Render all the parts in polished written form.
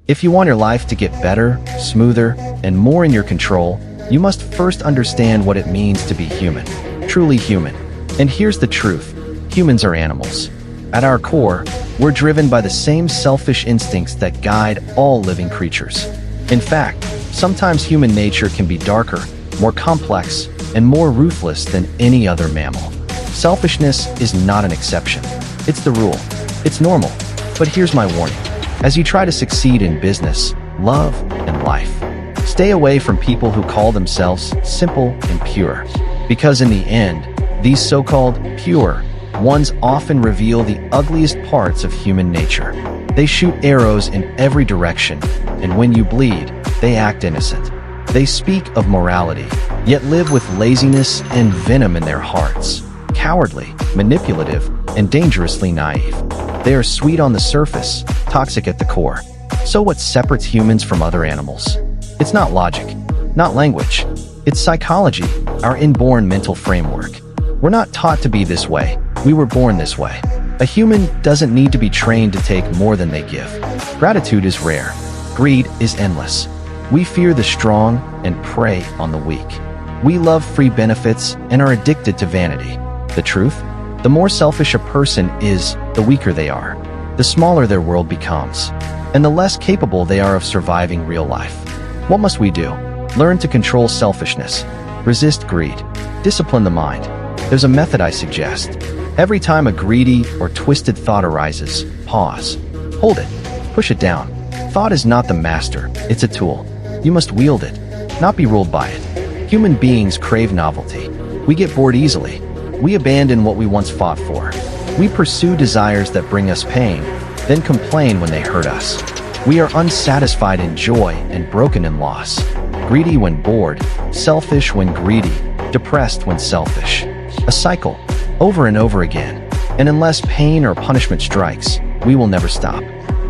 If you want your life to get better, smoother, and more in your control, you must first understand what it means to be human, truly human. And here's the truth: humans are animals. At our core, we're driven by the same selfish instincts that guide all living creatures. In fact, sometimes human nature can be darker, more complex, and more ruthless than any other mammal. Selfishness is not an exception. It's the rule. It's normal. But here's my warning. As you try to succeed in business, love, and life, stay away from people who call themselves simple and pure. Because in the end, these so-called pure ones often reveal the ugliest parts of human nature. They shoot arrows in every direction, and when you bleed, they act innocent. They speak of morality, yet live with laziness and venom in their hearts. Cowardly, manipulative, and dangerously naive. They are sweet on the surface, toxic at the core. So what separates humans from other animals? It's not logic, not language. It's psychology, our inborn mental framework. We're not taught to be this way. We were born this way. A human doesn't need to be trained to take more than they give. Gratitude is rare. Greed is endless. We fear the strong and prey on the weak. We love free benefits and are addicted to vanity. The truth? The more selfish a person is, the weaker they are, the smaller their world becomes, and the less capable they are of surviving real life. What must we do? Learn to control selfishness. Resist greed. Discipline the mind. There's a method I suggest. Every time a greedy or twisted thought arises, pause. Hold it. Push it down. Thought is not the master, it's a tool. You must wield it, not be ruled by it. Human beings crave novelty. We get bored easily. We abandon what we once fought for. We pursue desires that bring us pain, then complain when they hurt us. We are unsatisfied in joy and broken in loss. Greedy when bored, selfish when greedy, depressed when selfish. A cycle, over and over again. And unless pain or punishment strikes, we will never stop.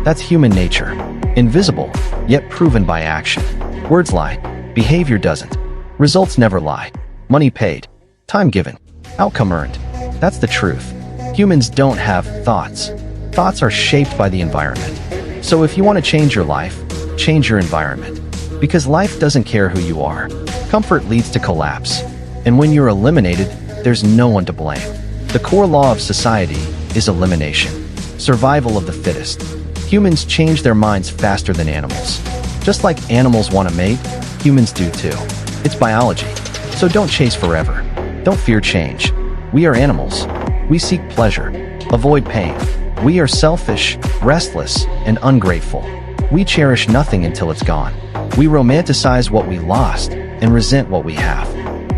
That's human nature. Invisible, yet proven by action. Words lie, behavior doesn't. Results never lie. Money paid, time given, outcome earned. That's the truth. Humans don't have thoughts. Thoughts are shaped by the environment. So if you want to change your life, change your environment. Because life doesn't care who you are. Comfort leads to collapse. And when you're eliminated, there's no one to blame. The core law of society is elimination. Survival of the fittest. Humans change their minds faster than animals. Just like animals want to mate, humans do too. It's biology. So don't chase forever. Don't fear change. We are animals. We seek pleasure. Avoid pain. We are selfish, restless, and ungrateful. We cherish nothing until it's gone. We romanticize what we lost and resent what we have.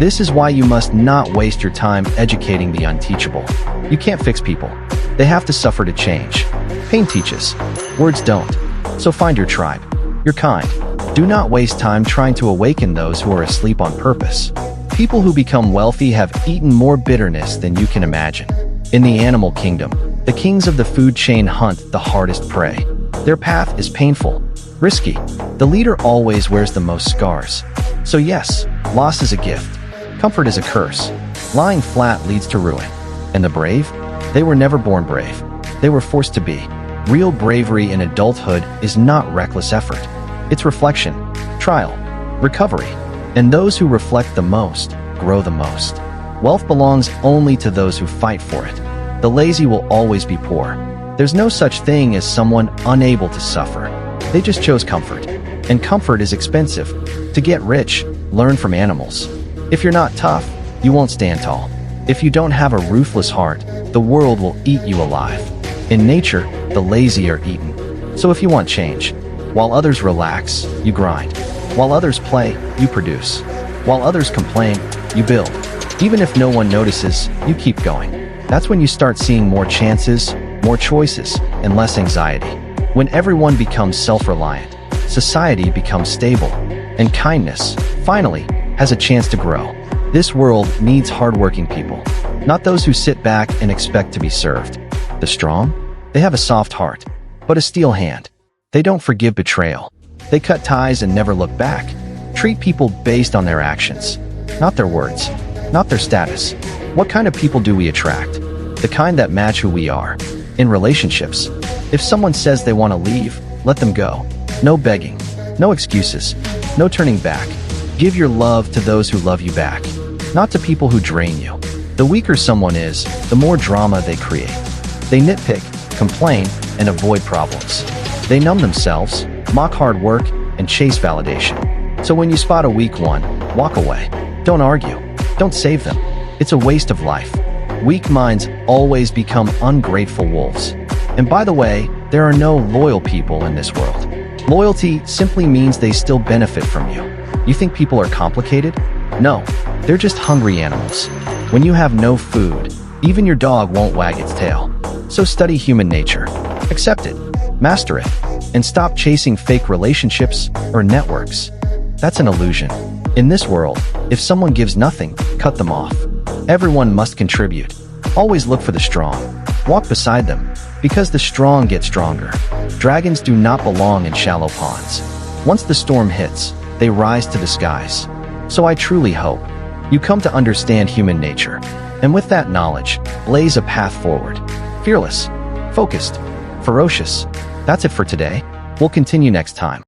This is why you must not waste your time educating the unteachable. You can't fix people. They have to suffer to change. Pain teaches. Words don't. So find your tribe. Your kind. Do not waste time trying to awaken those who are asleep on purpose. People who become wealthy have eaten more bitterness than you can imagine. In the animal kingdom, the kings of the food chain hunt the hardest prey. Their path is painful, risky. The leader always wears the most scars. So yes, loss is a gift. Comfort is a curse. Lying flat leads to ruin. And the brave? They were never born brave. They were forced to be. Real bravery in adulthood is not reckless effort. It's reflection, trial, recovery. And those who reflect the most grow the most. Wealth belongs only to those who fight for it. The lazy will always be poor. There's no such thing as someone unable to suffer. They just chose comfort. And comfort is expensive. To get rich, learn from animals. If you're not tough, you won't stand tall. If you don't have a ruthless heart, the world will eat you alive. In nature, the lazy are eaten. So if you want change, while others relax, you grind. While others play, you produce. While others complain, you build. Even if no one notices, you keep going. That's when you start seeing more chances, more choices, and less anxiety. When everyone becomes self-reliant, society becomes stable, and kindness, finally, has a chance to grow. This world needs hardworking people, not those who sit back and expect to be served. The strong? They have a soft heart, but a steel hand. They don't forgive betrayal. They cut ties and never look back. Treat people based on their actions, not their words, not their status. What kind of people do we attract? The kind that match who we are. In relationships, if someone says they want to leave, let them go. No begging. No excuses. No turning back. Give your love to those who love you back, not to people who drain you. The weaker someone is, the more drama they create. They nitpick, complain, and avoid problems. They numb themselves, mock hard work, and chase validation. So when you spot a weak one, walk away. Don't argue. Don't save them. It's a waste of life. Weak minds always become ungrateful wolves. And by the way, there are no loyal people in this world. Loyalty simply means they still benefit from you. You think people are complicated? No, they're just hungry animals. When you have no food, even your dog won't wag its tail. So study human nature. Accept it, master it, and stop chasing fake relationships or networks. That's an illusion. In this world, if someone gives nothing, cut them off. Everyone must contribute. Always look for the strong. Walk beside them, because the strong get stronger. Dragons do not belong in shallow ponds. Once the storm hits, they rise to the skies. So I truly hope you come to understand human nature, and with that knowledge, blaze a path forward. Fearless, focused, ferocious. That's it for today. We'll continue next time.